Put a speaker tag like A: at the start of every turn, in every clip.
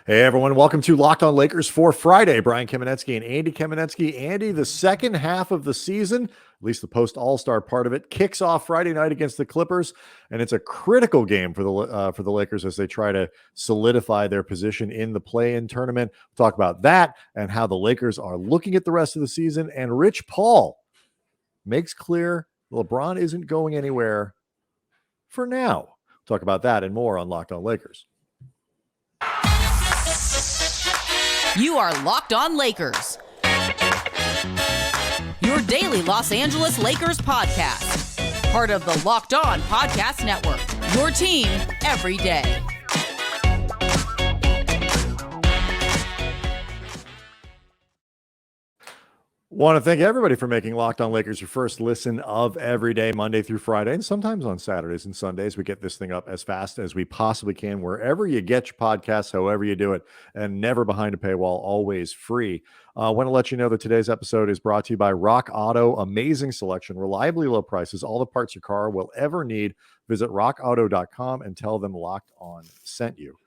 A: Hey, everyone. Welcome to Locked On Lakers for Friday. Brian Kamenetsky and Andy Kamenetsky. Andy, the second half of the season, at least the post-All-Star part of it, kicks off Friday night against the Clippers, and it's a critical game for the Lakers as they try to solidify their position in the play-in tournament. We'll talk about that and how the Lakers are looking at the rest of the season. And Rich Paul makes clear LeBron isn't going anywhere for now. We'll talk about that and more on Locked On Lakers.
B: You are Locked On Lakers, your daily Los Angeles Lakers podcast. Part of the Locked On Podcast Network, your team every day.
A: Want to thank everybody for making Locked On Lakers your first listen of every day, Monday through Friday, and sometimes on Saturdays and Sundays. We get this thing up as fast as we possibly can, wherever you get your podcasts, however you do it, and never behind a paywall, always free. I want to let you know that today's episode is brought to you by Rock Auto. Amazing selection, reliably low prices, all the parts your car will ever need. Visit rockauto.com and tell them Locked On sent you.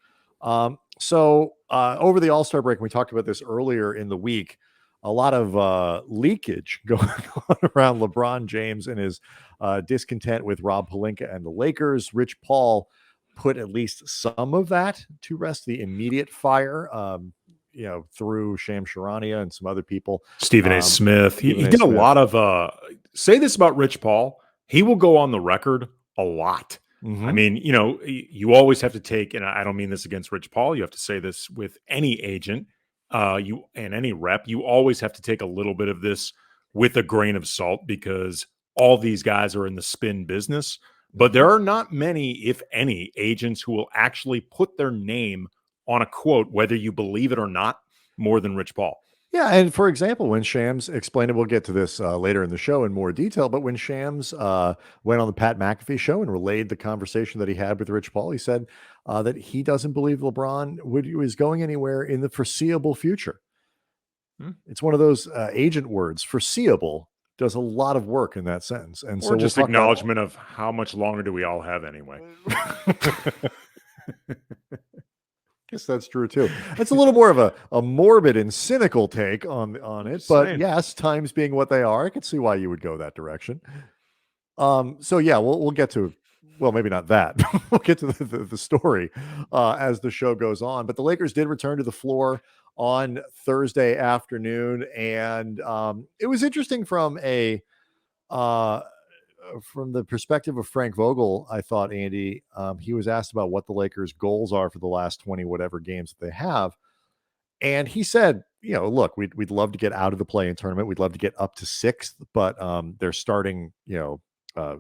A: So over the All-Star break, we talked about this earlier in the week, a lot of leakage going on around LeBron James and his discontent with Rob Pelinka and the Lakers. Rich Paul put at least some of that to rest, the immediate fire, through Shams Charania and some other people.
C: Stephen A. Smith. He did a lot of, say this about Rich Paul, he will go on the record a lot. Mm-hmm. I mean, you always have to take, and I don't mean this against Rich Paul, you have to say this with any agent, and any rep, you always have to take a little bit of this with a grain of salt because all these guys are in the spin business. But there are not many, if any, agents who will actually put their name on a quote, whether you believe it or not, more than Rich Paul.
A: Yeah, and for example, when Shams explained it, we'll get to this later in the show in more detail, but when Shams went on the Pat McAfee show and relayed the conversation that he had with Rich Paul, he said that he doesn't believe LeBron was going anywhere in the foreseeable future. It's one of those agent words. Foreseeable does a lot of work in that sentence. And
C: or so just acknowledgement of how much longer do we all have anyway.
A: Guess that's true too. It's a little more of a morbid and cynical take on it, but yes, times being what they are, I can see why you would go that direction. So yeah, we'll get to, well, maybe not that. We'll get to the story as the show goes on. But the Lakers did return to the floor on Thursday afternoon, and it was interesting from the perspective of Frank Vogel. I thought, Andy, he was asked about what the Lakers' goals are for the last 20 whatever games that they have. And he said, look, we'd love to get out of the play-in tournament. We'd love to get up to sixth, but they're starting,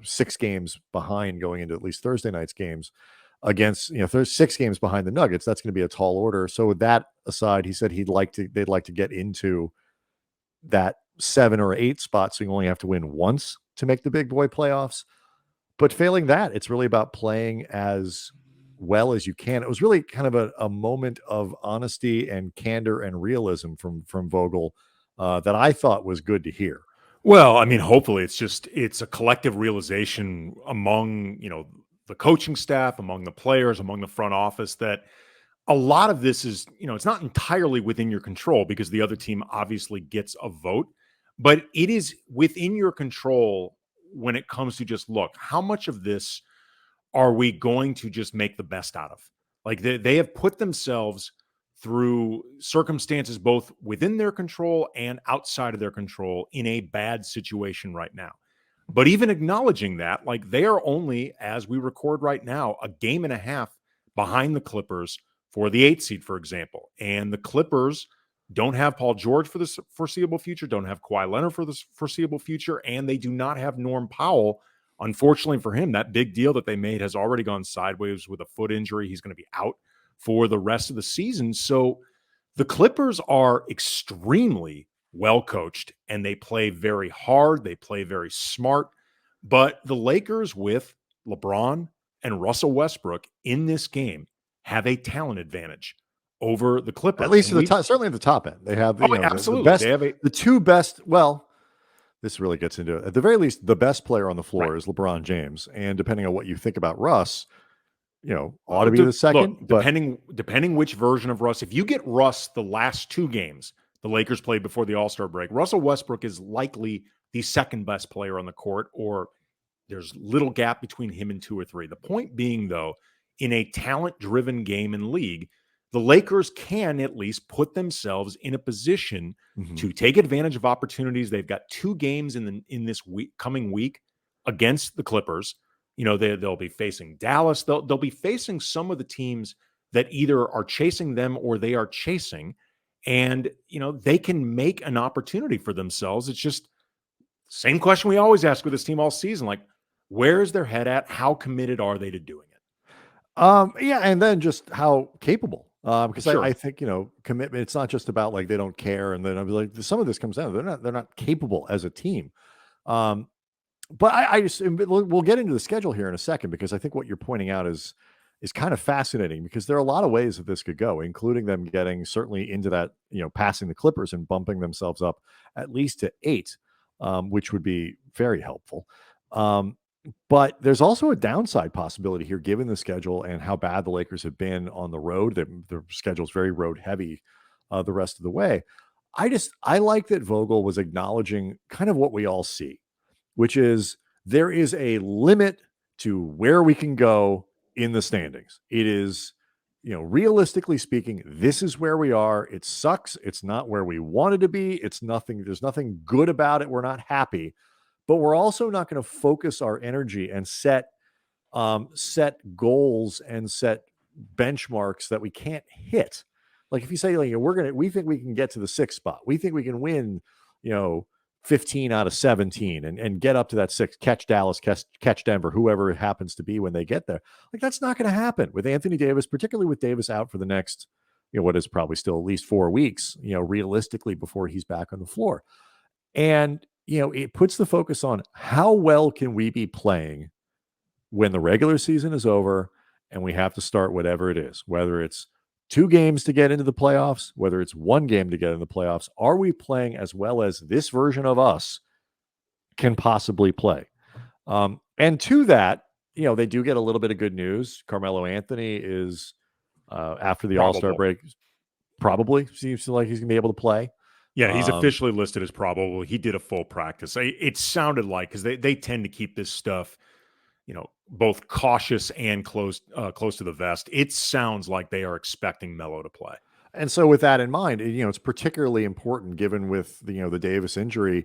A: 6 games behind going into at least Thursday night's games against, there's 6 games behind the Nuggets. That's going to be a tall order. So with that aside, he said they'd like to get into that 7 or 8 spot. So you only have to win once to make the big boy playoffs. But failing that, it's really about playing as well as you can. It was really kind of a moment of honesty and candor and realism from Vogel that I thought was good to hear.
C: Well, I mean, hopefully it's a collective realization among, the coaching staff, among the players, among the front office, that a lot of this is, it's not entirely within your control because the other team obviously gets a vote. But it is within your control when it comes to just, look, how much of this are we going to just make the best out of? Like they have put themselves through circumstances both within their control and outside of their control in a bad situation right now. But even acknowledging that, like they are only, as we record right now, a game and a half behind the Clippers for the 8th seed, for example. And the Clippers don't have Paul George for the foreseeable future, don't have Kawhi Leonard for the foreseeable future, and they do not have Norm Powell. Unfortunately for him, that big deal that they made has already gone sideways with a foot injury. He's going to be out for the rest of the season. So the Clippers are extremely well coached, and they play very hard. They play very smart. But the Lakers with LeBron and Russell Westbrook in this game have a talent advantage over the Clippers.
A: At least certainly at the top end. They have
C: absolutely.
A: The best,
C: they have
A: the two best. Well, this really gets into it. At the very least, the best player on the floor is LeBron James. And depending on what you think about Russ, ought to be the second.
C: Look, depending which version of Russ, if you get Russ the last 2 games the Lakers played before the All-Star break, Russell Westbrook is likely the second best player on the court, or there's little gap between him and 2 or 3. The point being, though, in a talent-driven game and league, the Lakers can at least put themselves in a position to take advantage of opportunities. They've got 2 games in this coming week against the Clippers. They'll be facing Dallas. They'll be facing some of the teams that either are chasing them or they are chasing. And, they can make an opportunity for themselves. It's just same question we always ask with this team all season. Like, where is their head at? How committed are they to doing it?
A: Yeah. And then just how capable, because
C: Sure.
A: I think, commitment, it's not just about like, they don't care. And then I'll be like, some of this comes down, they're not capable as a team. But I just, we'll get into the schedule here in a second, because I think what you're pointing out is kind of fascinating, because there are a lot of ways that this could go, including them getting certainly into that, passing the Clippers and bumping themselves up at least to 8, which would be very helpful. But there's also a downside possibility here, given the schedule and how bad the Lakers have been on the road. Their schedule's very road heavy the rest of the way. I like that Vogel was acknowledging kind of what we all see, which is there is a limit to where we can go in the standings. It is, realistically speaking, this is where we are. It sucks. It's not where we wanted to be. There's nothing good about it. We're not happy, but we're also not going to focus our energy and set goals and set benchmarks that we can't hit. Like if you say, we think we can get to the 6th spot. We think we can win, 15 out of 17 and get up to that 6, catch Dallas, catch Denver, whoever it happens to be when they get there. Like, that's not going to happen with Anthony Davis, particularly with Davis out for the next, what is probably still at least 4 weeks, realistically, before he's back on the floor. And, it puts the focus on how well can we be playing when the regular season is over and we have to start whatever it is, whether it's 2 games to get into the playoffs, whether it's 1 game to get in the playoffs. Are we playing as well as this version of us can possibly play? And to that, they do get a little bit of good news. Carmelo Anthony is, after the All-Star break, probably seems like he's going to be able to play.
C: Yeah, he's officially listed as probable. He did a full practice. It sounded like, because they tend to keep this stuff, both cautious and close to the vest. It sounds like they are expecting Melo to play.
A: And so with that in mind, it's particularly important, given with the Davis injury,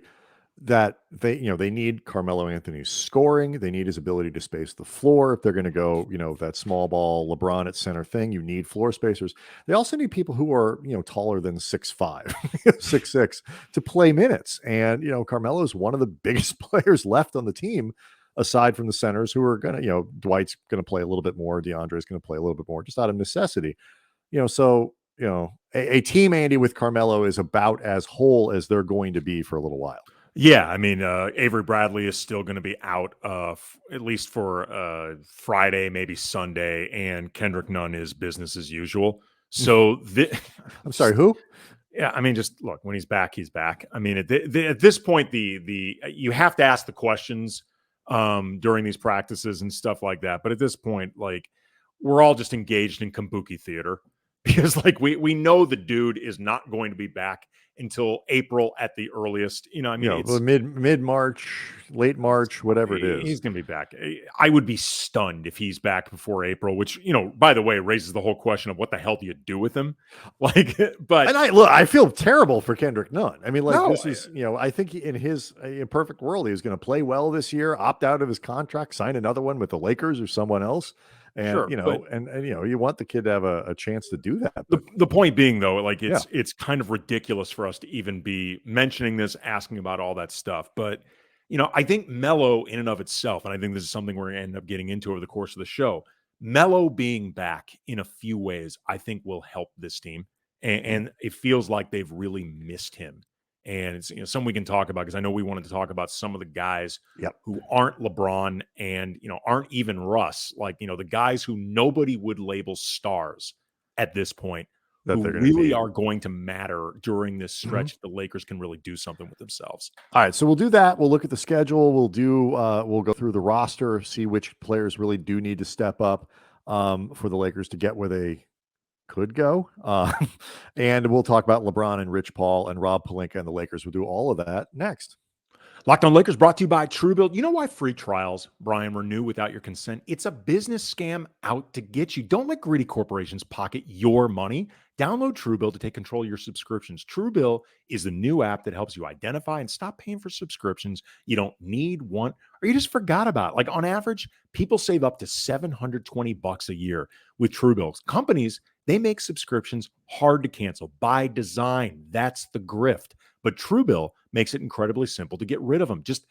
A: that they need Carmelo Anthony's scoring. They need his ability to space the floor. If they're going to go, that small ball LeBron at center thing, you need floor spacers. They also need people who are, taller than 6'5", 6'6", to play minutes. And, Carmelo is one of the biggest players left on the team, aside from the centers, who are going to, Dwight's going to play a little bit more. DeAndre is going to play a little bit more, just out of necessity. So, a team, Andy, with Carmelo is about as whole as they're going to be for a little while.
C: Yeah, I mean, Avery Bradley is still going to be out at least for Friday, maybe Sunday, and Kendrick Nunn is business as usual. So,
A: I'm sorry, who?
C: Yeah, I mean, just look, when he's back, he's back. I mean, at this point, you have to ask the questions during these practices and stuff like that. But at this point, like, we're all just engaged in kabuki theater, because like we know the dude is not going to be back until April at the earliest. It's
A: mid-March, late March, whatever it is.
C: He's going to be back. I would be stunned if he's back before April, which, by the way, raises the whole question of what the hell do you do with him? Like, but
A: and I feel terrible for Kendrick Nunn. I mean, this is, I think in his perfect world, he was going to play well this year, opt out of his contract, sign another one with the Lakers or someone else. And,
C: sure,
A: you want the kid to have a chance to do that.
C: But the point being, though, like, it's kind of ridiculous for us to even be mentioning this, asking about all that stuff. But, I think Melo in and of itself, and I think this is something we're going to end up getting into over the course of the show, Melo being back in a few ways, I think will help this team. And it feels like they've really missed him. And it's something we can talk about, because I know we wanted to talk about some of the guys who aren't LeBron and aren't even Russ, like the guys who nobody would label stars at this point, that who really are going to matter during this stretch. The Lakers can really do something with themselves.
A: All right, so we'll do that. We'll look at the schedule. We'll go through the roster, see which players really do need to step up. for the Lakers to get where they could go. And we'll talk about LeBron and Rich Paul and Rob Pelinka and the Lakers. We'll do all of that next.
C: Locked On Lakers brought to you by Truebill. You know why free trials, Brian, renew without your consent? It's a business scam out to get you. Don't let greedy corporations pocket your money. Download Truebill to take control of your subscriptions. Truebill is the new app that helps you identify and stop paying for subscriptions you don't need, want, or you just forgot about. Like on average, people save up to $720 a year with Truebill. Companies, they make subscriptions hard to cancel by design. That's the grift. But Truebill makes it incredibly simple to get rid of them. Just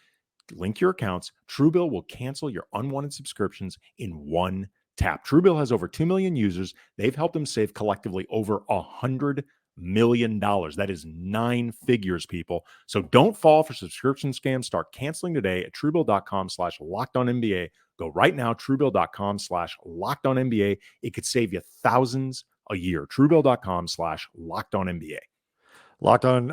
C: link your accounts. Truebill will cancel your unwanted subscriptions in one tap. Truebill has over 2 million users. They've helped them save collectively over $100 million. That is 9 figures, people. So don't fall for subscription scams. Start canceling today at Truebill.com/LockedOnNBA. Go right now, Truebill.com/LockedOnNBA. It could save you thousands a year. Truebill.com/LockedOnNBA.
A: Locked On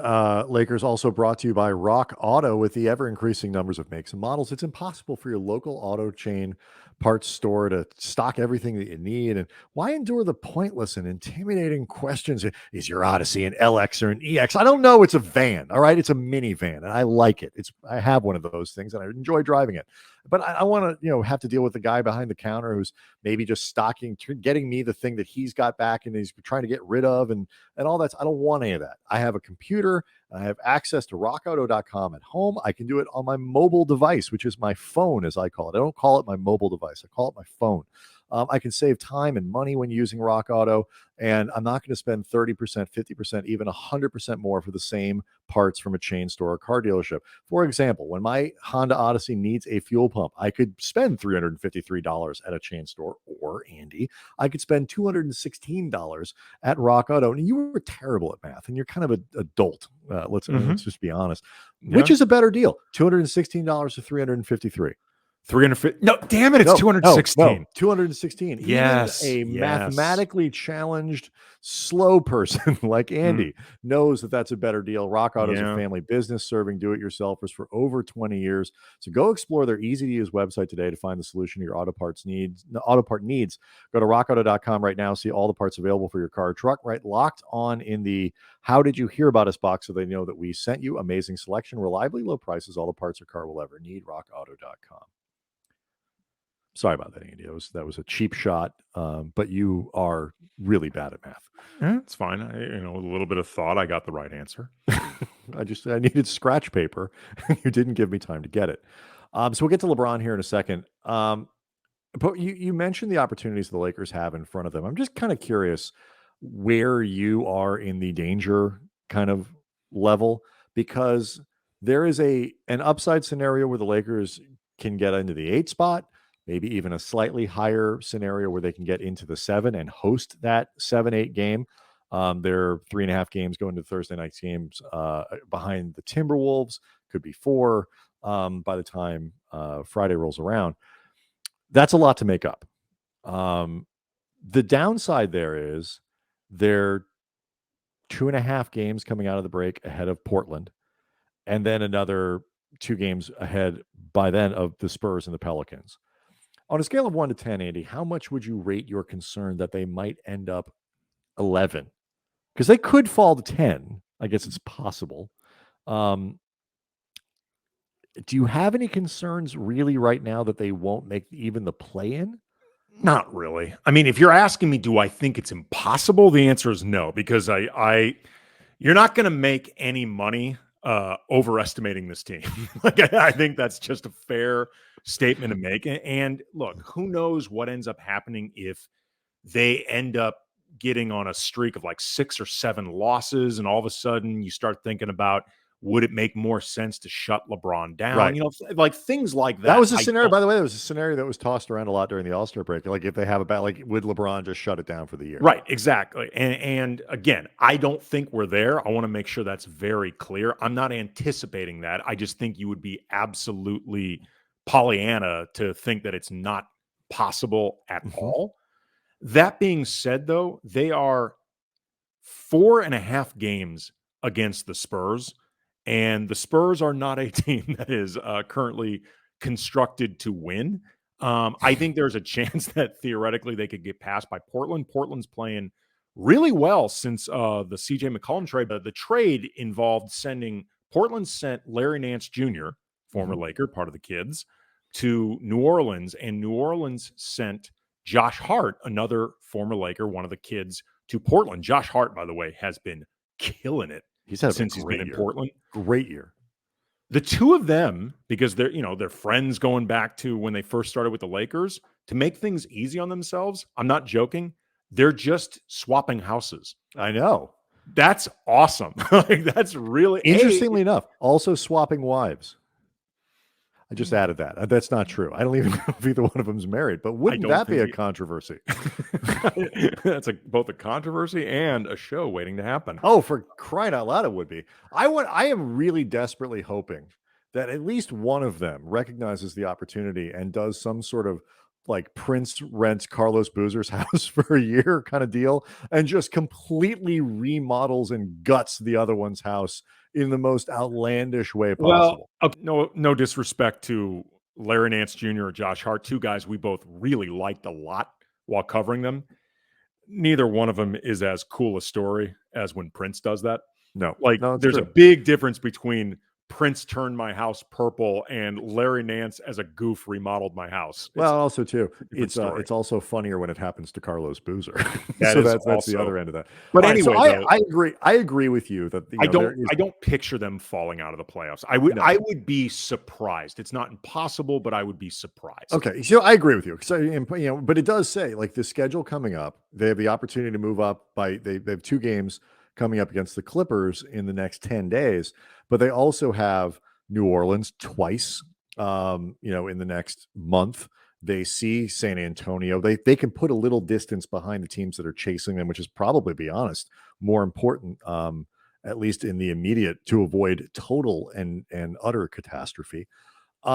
A: Lakers also brought to you by Rock Auto. With the ever-increasing numbers of makes and models, it's impossible for your local auto chain parts store to stock everything that you need. And why endure the pointless and intimidating questions? Is your Odyssey an LX or an EX? I don't know. It's a van, all right? It's a minivan, and I like it. I have one of those things, and I enjoy driving it. But I want to, have to deal with the guy behind the counter who's maybe just getting me the thing that he's got back and he's trying to get rid of and all that. I don't want any of that. I have a computer. I have access to rockauto.com at home. I can do it on my mobile device, which is my phone, as I call it. I don't call it my mobile device. I call it my phone. I can save time and money when using Rock Auto, and I'm not going to spend 30%, 50%, even 100% more for the same parts from a chain store or car dealership. For example, when my Honda Odyssey needs a fuel pump, I could spend $353 at a chain store, or Andy, I could spend $216 at Rock Auto. And you were terrible at math, and you're kind of an adult. Let's just be honest.
C: Yeah.
A: Which is a better deal, $216 or $353?
C: 350. No, damn it. It's 216.
A: No, 216.
C: Yes.
A: Even a mathematically challenged, slow person like Andy knows that that's a better deal. Rock Auto is a family business serving do-it-yourselfers for over 20 years. So go explore their easy-to-use website today to find the solution to your auto part needs. Go to rockauto.com right now. See all the parts available for your car or truck. Right, locked on in the "How did you hear about us" box, so they know that we sent you. Amazing selection, reliably low prices, all the parts your car will ever need. rockauto.com. Sorry about that, Andy. That was a cheap shot, but you are really bad at math.
C: Yeah, it's fine. With a little bit of thought, I got the right answer.
A: I needed scratch paper. You didn't give me time to get it. So we'll get to LeBron here in a second. But you mentioned the opportunities the Lakers have in front of them. I'm just kind of curious where you are in the danger kind of level, because there is an upside scenario where the Lakers can get into the 8 spot. Maybe even a slightly higher scenario where they can get into the 7 and host that 7-8 game. They're 3.5 games going to Thursday night games behind the Timberwolves. Could be 4 by the time Friday rolls around. That's a lot to make up. The downside there is they're 2.5 games coming out of the break ahead of Portland, and then another 2 games ahead by then of the Spurs and the Pelicans. On a scale of 1 to 10, Andy, how much would you rate your concern that they might end up 11? Because they could fall to 10. I guess it's possible. Do you have any concerns really right now that they won't make even the play-in?
C: Not really. I mean, if you're asking me, do I think it's impossible? The answer is no, because you're not going to make any money overestimating this team. I think that's just a fair statement to make. And look, who knows what ends up happening if they end up getting on a streak of like 6 or 7 losses, and all of a sudden you start thinking about, would it make more sense to shut LeBron down?
A: Right.
C: Like things like that.
A: That was a scenario, by the way, that was a scenario that was tossed around a lot during the All-Star break. Like if they have a bad, like would LeBron just shut it down for the year?
C: Right, exactly. And again, I don't think we're there. I want to make sure that's very clear. I'm not anticipating that. I just think you would be absolutely Pollyanna to think that it's not possible at all. That being said, though, they are 4.5 games against the Spurs. And the Spurs are not a team that is currently constructed to win. I think there's a chance that theoretically they could get passed by Portland. Portland's playing really well since the CJ McCollum trade. The trade involved Portland sent Larry Nance Jr., former Laker, part of the kids, to New Orleans, and New Orleans sent Josh Hart, another former Laker, one of the kids, to Portland. Josh Hart, by the way, has been killing it since he's been in Portland.
A: Great year.
C: The two of them, because they're friends going back to when they first started with the Lakers, to make things easy on themselves, I'm not joking, they're just swapping houses.
A: I know.
C: That's awesome. Like, that's really
A: interestingly enough, also swapping wives. I just added that. That's not true. I don't even know if either one of them is married, but wouldn't that be a controversy?
C: That's both a controversy and a show waiting to happen.
A: Oh, for crying out loud, it would be. I am really desperately hoping that at least one of them recognizes the opportunity and does some sort of like Prince rents Carlos Boozer's house for a year kind of deal and just completely remodels and guts the other one's house in the most outlandish way possible.
C: Well, no disrespect to Larry Nance Jr. or Josh Hart, two guys we both really liked a lot while covering them. Neither one of them is as cool a story as when Prince does that.
A: No,
C: there's a big difference between Prince turned my house purple and Larry Nance as a goof remodeled my house.
A: Also too, it's also funnier when it happens to Carlos Boozer.
C: That's
A: the other end of that.
C: But anyway,
A: I agree with you that
C: I don't picture them falling out of the playoffs. I would be surprised. It's not impossible, but I would be surprised.
A: Okay, so I agree with you. So but it does say like the schedule coming up, they have the opportunity to move up they have 2 games coming up against the Clippers in the next 10 days, but they also have New Orleans twice, in the next month. They see San Antonio. They can put a little distance behind the teams that are chasing them, which is probably, be honest, more important, at least in the immediate, to avoid total and utter catastrophe.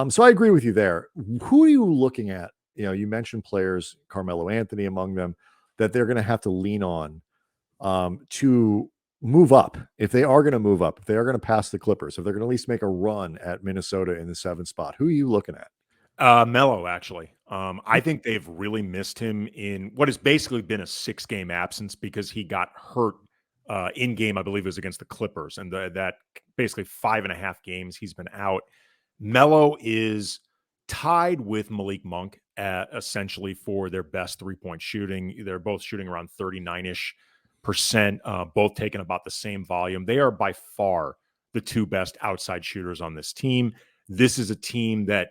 A: So I agree with you there. Who are you looking at? You mentioned players, Carmelo Anthony among them, that they're going to have to lean on to move up. If they are going to move up, if they are going to pass the Clippers, if they're going to at least make a run at Minnesota in the 7th spot, who are you looking at?
C: Melo, actually. I think they've really missed him in what has basically been a 6-game absence because he got hurt in game, I believe it was against the Clippers, and that basically 5.5 games he's been out. Melo is tied with Malik Monk essentially for their best 3-point shooting. They're both shooting around 39-ish%, both taking about the same volume. They are by far the 2 best outside shooters on this team. This is a team that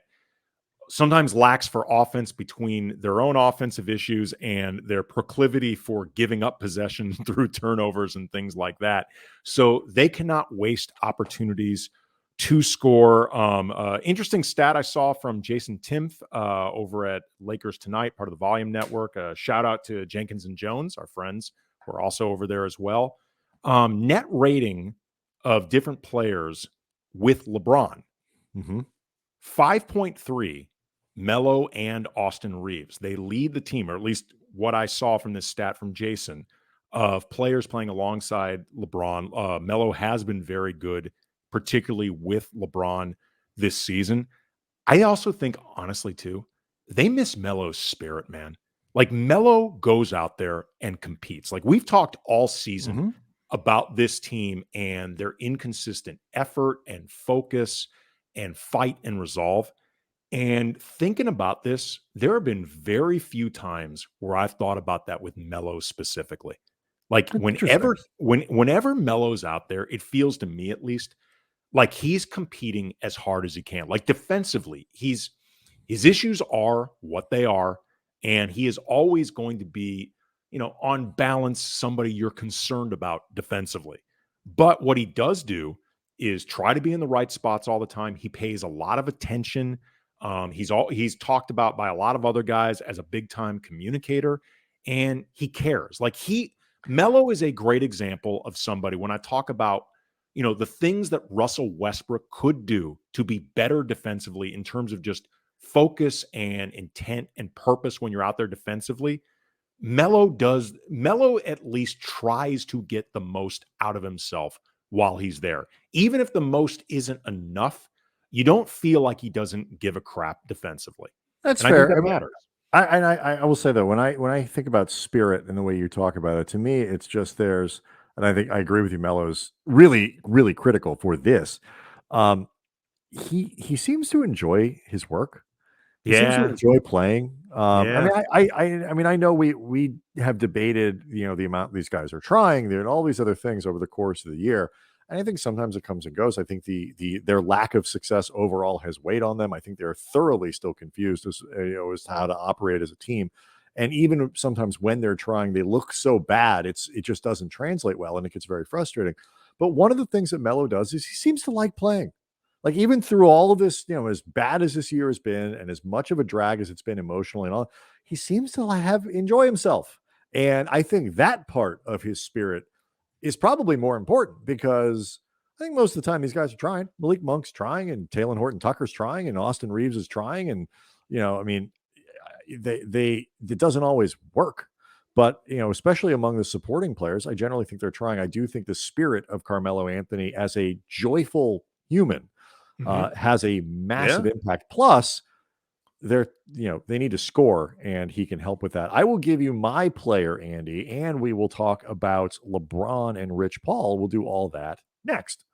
C: sometimes lacks for offense between their own offensive issues and their proclivity for giving up possession through turnovers and things like that. So they cannot waste opportunities to score. Interesting stat I saw from Jason Timpf over at Lakers Tonight, part of the Volume Network. Shout out to Jenkins and Jones, our friends who are also over there as well. Net rating of different players with LeBron. 5.3, Melo and Austin Reeves. They lead the team, or at least what I saw from this stat from Jason, of players playing alongside LeBron. Melo has been very good, particularly with LeBron this season. I also think, honestly, too, they miss Melo's spirit, man. Like, Melo goes out there and competes. Like, we've talked all season about this team and their inconsistent effort and focus and fight and resolve. And thinking about this, there have been very few times where I've thought about that with Melo specifically. Like, whenever Melo's out there, it feels to me at least like he's competing as hard as he can. Like, defensively, his issues are what they are, and he is always going to be, on balance, somebody you're concerned about defensively. But what he does do is try to be in the right spots all the time. He pays a lot of attention. He's talked about by a lot of other guys as a big time communicator, and he cares. Like, Melo is a great example of somebody when I talk about, the things that Russell Westbrook could do to be better defensively in terms of just focus and intent and purpose when you're out there defensively. Melo at least tries to get the most out of himself while he's there. Even if the most isn't enough, you don't feel like he doesn't give a crap defensively.
A: That's
C: And I think
A: fair.
C: that matters.
A: I will say though, when I think about spirit and the way you talk about it, to me, it's just and I think I agree with you. Melo's really, really critical for this. Um, he seems to enjoy his work. He seems to
C: Yeah.
A: enjoy playing. I
C: Yeah.
A: mean, I mean, I know we have debated, the amount these guys are trying, there and all these other things over the course of the year. And I think sometimes it comes and goes. I think their lack of success overall has weighed on them. I think they're thoroughly still confused as to how to operate as a team. And even sometimes when they're trying, they look so bad, it just doesn't translate well, and it gets very frustrating. But one of the things that Melo does is he seems to like playing. Like, even through all of this, as bad as this year has been and as much of a drag as it's been emotionally and all, he seems to enjoy himself. And I think that part of his spirit is probably more important, because I think most of the time these guys are trying. Malik Monk's trying, and Taylor Horton-Tucker's trying, and Austin Reeves is trying. And, I mean, it doesn't always work. But, especially among the supporting players, I generally think they're trying. I do think the spirit of Carmelo Anthony as a joyful human has a massive impact. Plus, they need to score, and he can help with that. I will give you my player, Andy, and we will talk about LeBron and Rich Paul. We'll do all that next.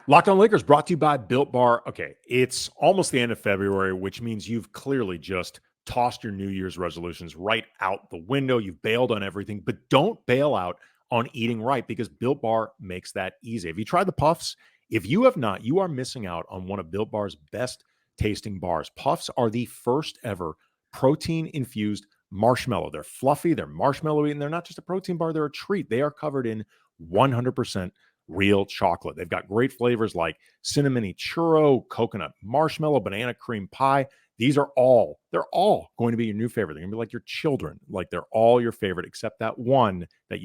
C: Locked On Lakers brought to you by Built Bar. Okay, it's almost the end of February, which means you've clearly just tossed your New Year's resolutions right out the window. You've bailed on everything, but don't bail out on eating right, because Built Bar makes that easy. Have you tried the Puffs? If you have not, you are missing out on one of Built Bar's best tasting bars. Puffs are the first ever protein-infused marshmallow. They're fluffy, they're marshmallowy, and they're not just a protein bar, they're a treat. They are covered in 100% real chocolate. They've got great flavors like cinnamony churro, coconut marshmallow, banana cream pie. They're all going to be your new favorite. They're going to be like your children. Like, they're all your favorite, except that one that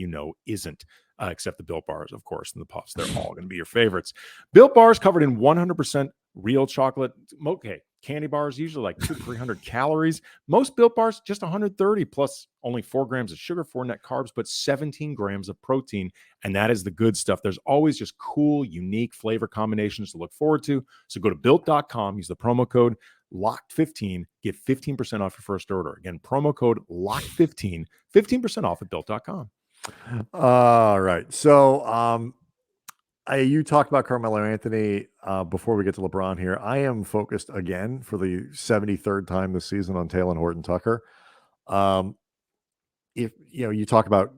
C: isn't. Except the Built Bars, of course, and the Puffs. They're all going to be your favorites. Built Bars covered in 100% real chocolate. Okay, candy bars usually like 200-300 calories. Most Built Bars just 130, plus only 4 grams of sugar, 4 net carbs, but 17 grams of protein. And that is the good stuff. There's always just cool, unique flavor combinations to look forward to. So go to built.com, use the promo code LOCKED15, get 15% off your first order. Again, promo code LOCKED15, 15% off at built.com.
A: All right. So, you talked about Carmelo Anthony before we get to LeBron here. I am focused again for the 73rd time this season on Taylor Horton-Tucker. If you talk about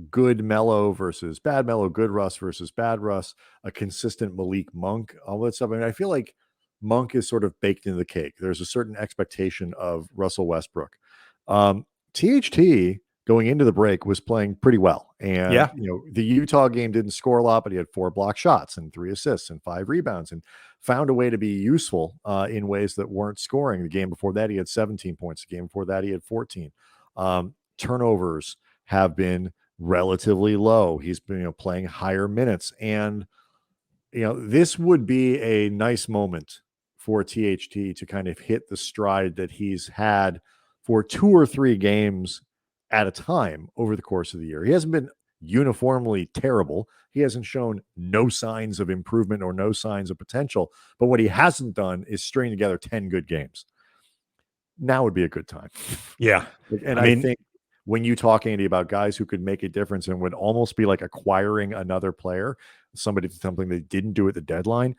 A: good Melo versus bad Melo, good Russ versus bad Russ, a consistent Malik Monk, all that stuff. I mean, I feel like Monk is sort of baked into the cake. There's a certain expectation of Russell Westbrook. THT going into the break was playing pretty well. And, the Utah game didn't score a lot, but he had 4 block shots and 3 assists and 5 rebounds, and found a way to be useful in ways that weren't scoring. The game before that, he had 17 points. The game before that, he had 14. Turnovers have been relatively low. He's been playing higher minutes. And, this would be a nice moment for THT to kind of hit the stride that he's had for 2 or 3 games at a time over the course of the year. He hasn't been uniformly terrible. He hasn't shown no signs of improvement or no signs of potential. But what he hasn't done is string together 10 good games. Now would be a good time.
C: Yeah.
A: And I think when you talk, Andy, about guys who could make a difference and would almost be like acquiring another player, something they didn't do at the deadline,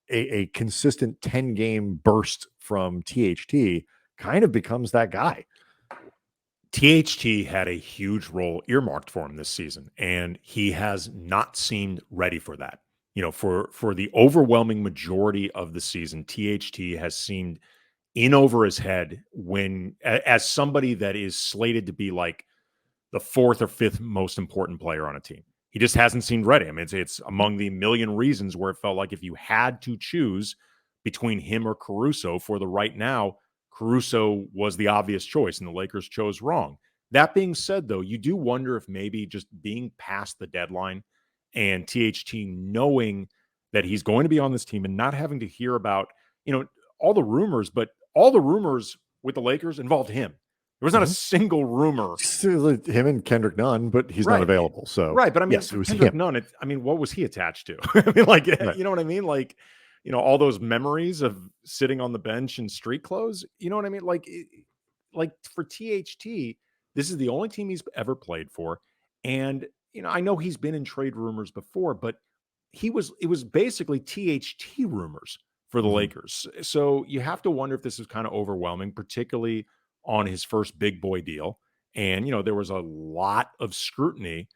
A: a consistent 10-game burst from THT kind of becomes that guy.
C: THT had a huge role earmarked for him this season, and he has not seemed ready for that. For the overwhelming majority of the season, THT has seemed in over his head as somebody that is slated to be like the 4th or 5th most important player on a team. He just hasn't seemed ready. I mean, it's among the million reasons where it felt like if you had to choose between him or Caruso for the right now, Caruso was the obvious choice, and the Lakers chose wrong. That being said, though, you do wonder if maybe just being past the deadline and THT knowing that he's going to be on this team and not having to hear about, all the rumors, but all the rumors with the Lakers involved him. There was not a single rumor.
A: Him and Kendrick Nunn, but he's not available. So
C: right, but I mean,
A: yes, it was
C: Kendrick
A: him.
C: Nunn. What was he attached to? I mean, like, you know what I mean? Like, all those memories of sitting on the bench in street clothes. You know what I mean? Like for THT, this is the only team he's ever played for. And, I know he's been in trade rumors before, but it was basically THT rumors for the
A: Mhm.
C: Lakers. So you have to wonder if this is kind of overwhelming, particularly on his first big boy deal. And, there was a lot of scrutiny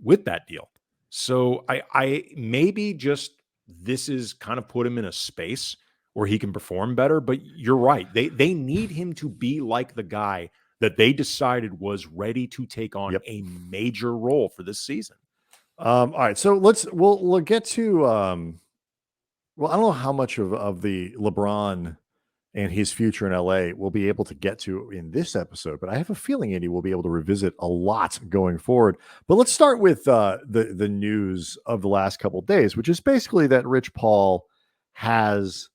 C: with that deal. So I maybe just this is kind of put him in a space where he can perform better. But you're right. They need him to be like the guy that they decided was ready to take on
A: Yep.
C: a major role for this season.
A: All right, so we'll get to well, I don't know how much of the LeBron and his future in LA we'll be able to get to in this episode, but I have a feeling Andy will be able to revisit a lot going forward. But let's start with the news of the last couple of days, which is basically that Rich Paul has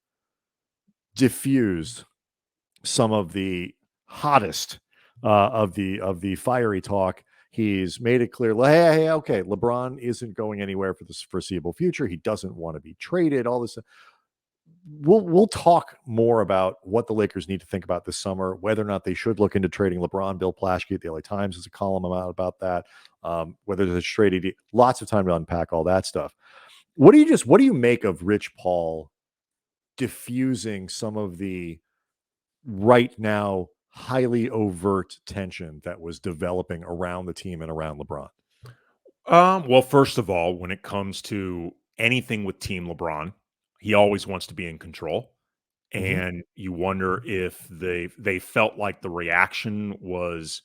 A: diffused some of the hottest of the fiery talk. He's made it clear, hey, okay, LeBron isn't going anywhere for the foreseeable future. He doesn't want to be traded. All this. We'll talk more about what the Lakers need to think about this summer, whether or not they should look into trading LeBron. Bill Plaschke at the LA Times has a column about that. Whether there's trading, lots of time to unpack all that stuff. What do you make of Rich Paul diffusing some of the right now highly overt tension that was developing around the team and around LeBron?
C: Well, first of all, when it comes to anything with Team LeBron, he always wants to be in control.
A: Mhm.
C: And you wonder if they felt like the reaction was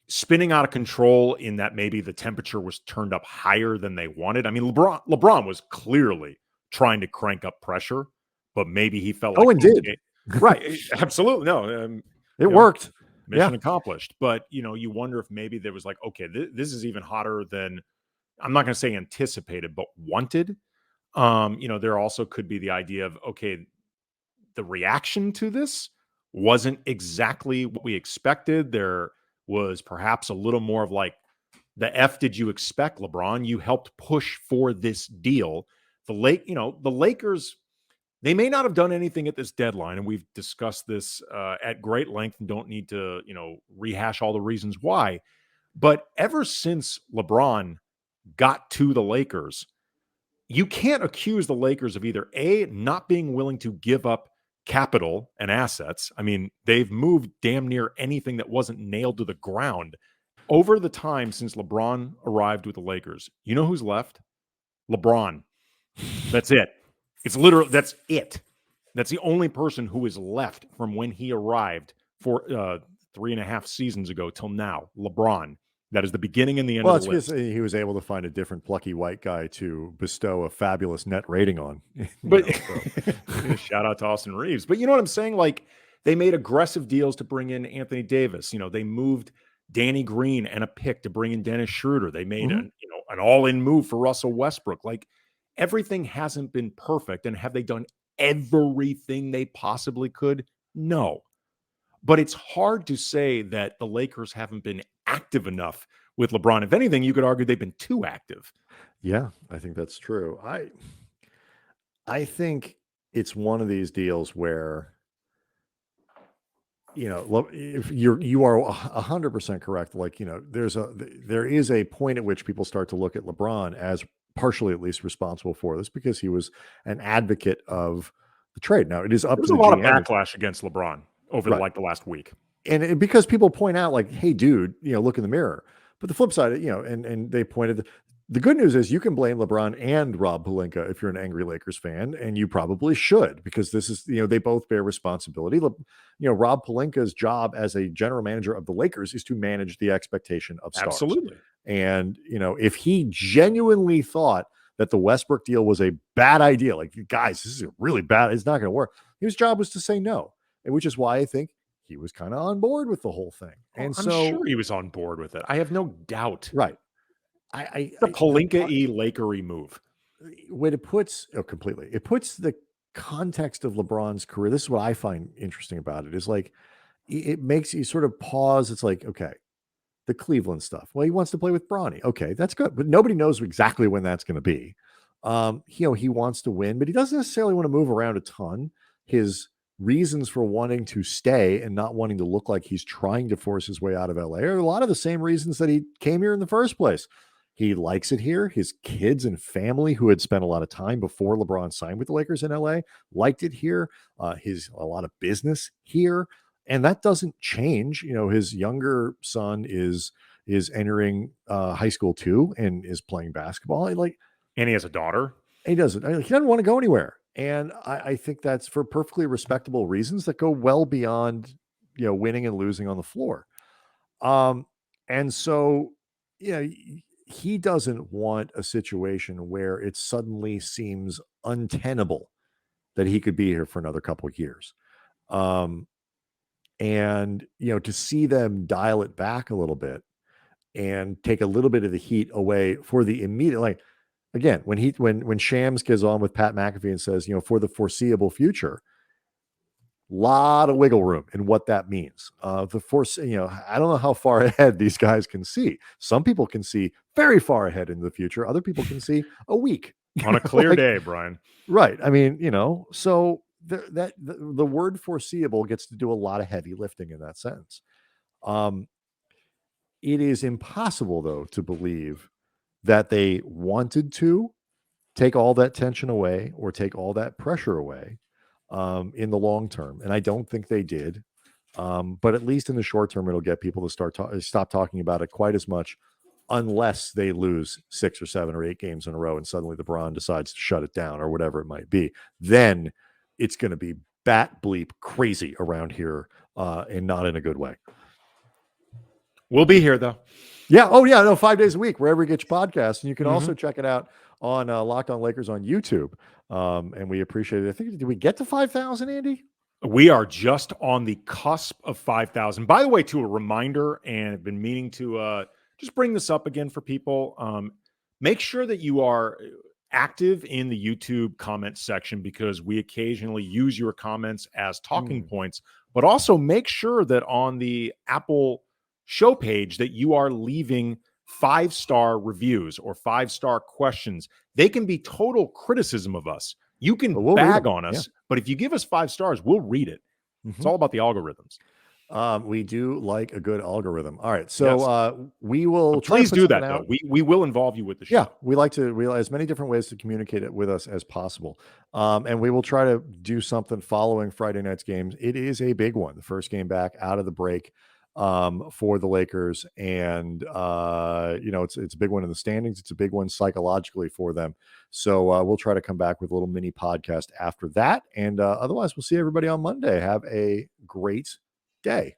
C: spinning out of control in that maybe the temperature was turned up higher than they wanted. I mean, LeBron was clearly trying to crank up pressure, but maybe he felt
A: Oh,
C: like,
A: and did.
C: okay, right, absolutely, no,
A: It
C: you know,
A: worked.
C: mission
A: Yeah.
C: accomplished. But you wonder if maybe there was like, okay, this is even hotter than I'm not going to say anticipated, but wanted. There also could be the idea of, okay, the reaction to this wasn't exactly what we expected. There was perhaps a little more of like, the F did you expect, LeBron? You helped push for this deal. The Lakers, they may not have done anything at this deadline, and we've discussed this at great length and don't need to, rehash all the reasons why. But ever since LeBron got to the Lakers, you can't accuse the Lakers of either A, not being willing to give up capital and assets. I mean, they've moved damn near anything that wasn't nailed to the ground over the time since LeBron arrived with the Lakers. You know who's left? LeBron. That's it. It's literally, that's it. That's the only person who is left from when he arrived for 3.5 seasons ago till now. LeBron. That is the beginning and the end
A: Well,
C: of
A: it's
C: the
A: because
C: list.
A: he was able to find a different plucky white guy to bestow a fabulous net rating on.
C: But
A: So.
C: shout out to Austin Reeves. But you know what I'm saying? Like, they made aggressive deals to bring in Anthony Davis. They moved Danny Green and a pick to bring in Dennis Schroeder. They made
A: Mhm.
C: an all-in move for Russell Westbrook. Like, everything hasn't been perfect. And have they done everything they possibly could? No. But it's hard to say that the Lakers haven't been active enough with LeBron. If anything, you could argue they've been too active.
A: Yeah, I think that's true. I think it's one of these deals where if you are 100% correct. Like, there is a point at which people start to look at LeBron as partially at least responsible for this because he was an advocate of the trade. Now it is up
C: There was
A: to
C: a
A: the
C: lot of
A: GM,
C: backlash against LeBron over
A: right?
C: the last week.
A: And because people point out like, hey dude, look in the mirror. But the flip side, and they pointed, the good news is you can blame LeBron and Rob Pelinka if you're an angry Lakers fan, and you probably should, because this is, they both bear responsibility. Rob Pelinka's job as a general manager of the Lakers is to manage the expectation of stars.
C: Absolutely.
A: And if he genuinely thought that the Westbrook deal was a bad idea, like, guys, this is really bad, it's not going to work, his job was to say no, and which is why I think he was kind of on board with the whole thing. And
C: I'm
A: so,
C: sure he was on board with it. I have no doubt.
A: right.
C: The Pelinka-y Lakery move.
A: When it puts completely, it puts the context of LeBron's career. This is what I find interesting about it, is like, it makes you sort of pause. It's like, okay, the Cleveland stuff. Well, he wants to play with Bronny. Okay, that's good. But nobody knows exactly when that's going to be. He wants to win, but he doesn't necessarily want to move around a ton. His reasons for wanting to stay and not wanting to look like he's trying to force his way out of LA are a lot of the same reasons that he came here in the first place. He likes it here. His kids and family, who had spent a lot of time before LeBron signed with the Lakers in LA, liked it here. A lot of business here, and that doesn't change. His younger son is entering high school too and is playing basketball.
C: And he has a daughter.
A: He doesn't want to go anywhere. And I think that's for perfectly respectable reasons that go well beyond, winning and losing on the floor. And so, he doesn't want a situation where it suddenly seems untenable that he could be here for another couple of years. And, to see them dial it back a little bit and take a little bit of the heat away for the immediate, again, when Shams goes on with Pat McAfee and says, for the foreseeable future, lot of wiggle room in what that means. I don't know how far ahead these guys can see. Some people can see very far ahead in the future. Other people can see a week
C: on a clear day, Brian.
A: Right. I mean, so the word foreseeable gets to do a lot of heavy lifting in that sentence. It is impossible, though, to believe that they wanted to take all that tension away or take all that pressure away in the long term. And I don't think they did. But at least in the short term, it'll get people to stop talking about it quite as much, unless they lose 6 or 7 or 8 games in a row and suddenly LeBron decides to shut it down or whatever it might be. Then it's going to be bat bleep crazy around here and not in a good way.
C: We'll be here, though.
A: Yeah. Oh, yeah. No, 5 days a week, wherever you get your podcasts. And you can also check it out on Locked On Lakers on YouTube. And we appreciate it. I think, did we get to 5,000, Andy?
C: We are just on the cusp of 5,000. By the way, to a reminder, and I've been meaning to just bring this up again for people. Make sure that you are active in the YouTube comment section, because we occasionally use your comments as talking points, but also make sure that on the Apple show page that you are leaving 5-star reviews or 5-star questions. They can be total criticism of us. You can bag on us, but if you give us 5 stars, we'll read it. It's all about the algorithms.
A: We do like a good algorithm. All right. So we will
C: please do that, though. We will involve you with the show.
A: Yeah, we like as many different ways to communicate it with us as possible. And we will try to do something following Friday night's games. It is a big one. The first game back out of the break for the Lakers. And, it's a big one in the standings. It's a big one psychologically for them. So we'll try to come back with a little mini podcast after that. And otherwise, we'll see everybody on Monday. Have a great day.